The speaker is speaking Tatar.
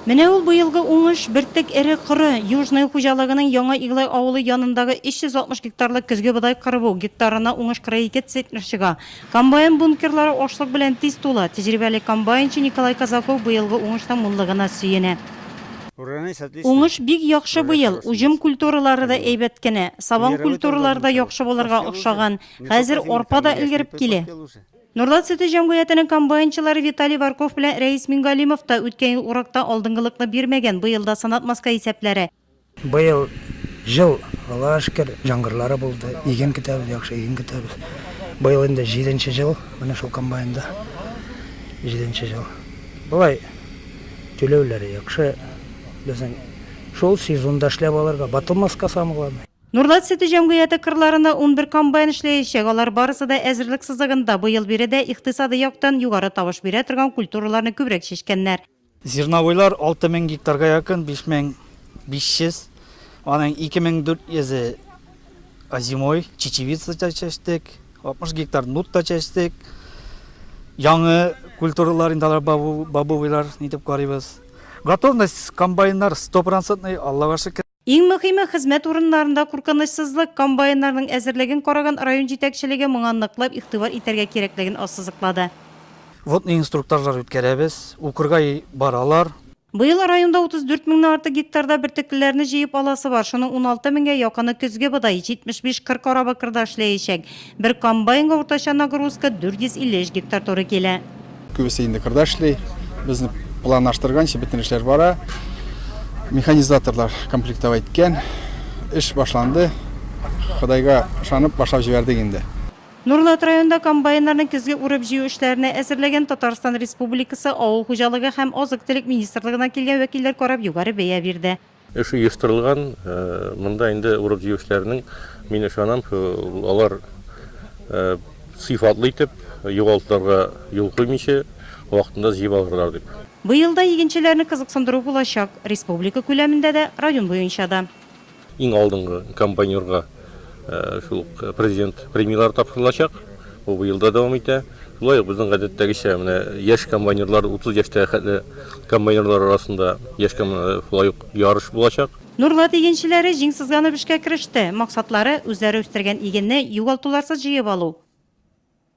Менә ул быелгы уңыш бертек эре кыры Южный хуҗалыгының Яңа Иглай авылы янындагы 360 гектарлык көзге бодай кыры бу. Гектарына уңыш 42 центнер чыга. Комбайн бункерлары ашлык белән тиз тула. Тәҗрибәле комбайнчы Николай Казаков быелгы уңыштан муллыгына сөенә. Уңыш бик яхшы быел. Уҗым культуралары да әйбәт кенә. Сабан культуралары да яхшы булырга охшаган. Хәзер арпа да илгереп килә. Нурлат сөте җәмгыятенең комбайнчылары Виталий Варков белән Рәис Мингалимов та үткән ел уракта алдынгылыкны бирмәгән. Быел да санат маска исәпләре. Быел жыл Аллага шөкер җаңгырлары булды. Иген китәбез, яхшы иген китәбез. Быел инде 7нче жыл менә шул комбайнда. 7нче жыл. Булай төләүләре яхшы. Безнең шул сезонда эшләп алырга батылмаска самый главный. Нурлат сөте җәмгыяте кырларында 11 комбайн эшләячәк. Алар барысы да әзерлек сызыгында. Быел биредә икътисади яктан югары табыш бирә торган культураларны күбрәк чишкәннәр. Зерновойлар 6000 гектарга якын, 5500. Аның 2400 озимой, чечевица чәчтек, 60 гектар нут та чәчтек. Яңы культуралар инде бабовыйлар нитеп карыйбыз. Готовность комбайннар 100%, Аллага шөкер. Иң мөһиме хезмәт урыннарында куркынычсызлык, комбайннарның әзерлеген караган район җитәкчелеге моңа ныклап игътибар итәргә кирәклеген ассызыклады. Вот инструкторлар үткәрәбез, укырга баралар. Быел районда 34 меңнән артык гектарда бертеклеләрне җыеп аласы бар. Шуның 16 меңгә якыны көзге бодай, 75-40 арба кырда эшләячәк. Бер комбайнга уртача нагрузка 450 гектар туры килә. Күбесе инде кырда эшли. Безне планлаштырганча бөтен эшләр бара. Механизаторлар комплектовать иткән. Эш башланды. Худайга ышанып башлап җибәрдек инде. Нурлат районында комбайннарны көзге урып җыю эшләренә әзерләгән Татарстан Республикасы Авыл хуҗалыгы һәм азык-төлек министрлыгына килгән вәкилләр карап югары бәя бирде. Эш оештырылган, монда инде урып җыю эшләренең мин ышанам, алар сыйфатлы итеп, югалтуларга юл куймыйча вакытында җыеп алырлар дип. Быел да игенчеләрне кызыксындыру булачак. Республика күләмендә дә, район буенча да. Иң алдынгы комбайнерга шул президент премиялар тапшырылачак. Бу быел да дәвам итә. Шулай ук безнең гадәттәгечә менә яшь комбайнерлар 30 яшьтә хәтле комбайнерлар арасында яшь шулай ук ярыш булачак. Нурлат игенчеләре җиңсезганып эшкә кереште. Максатлары үзләре үстергән игенне югалтуларсыз җыеп алу.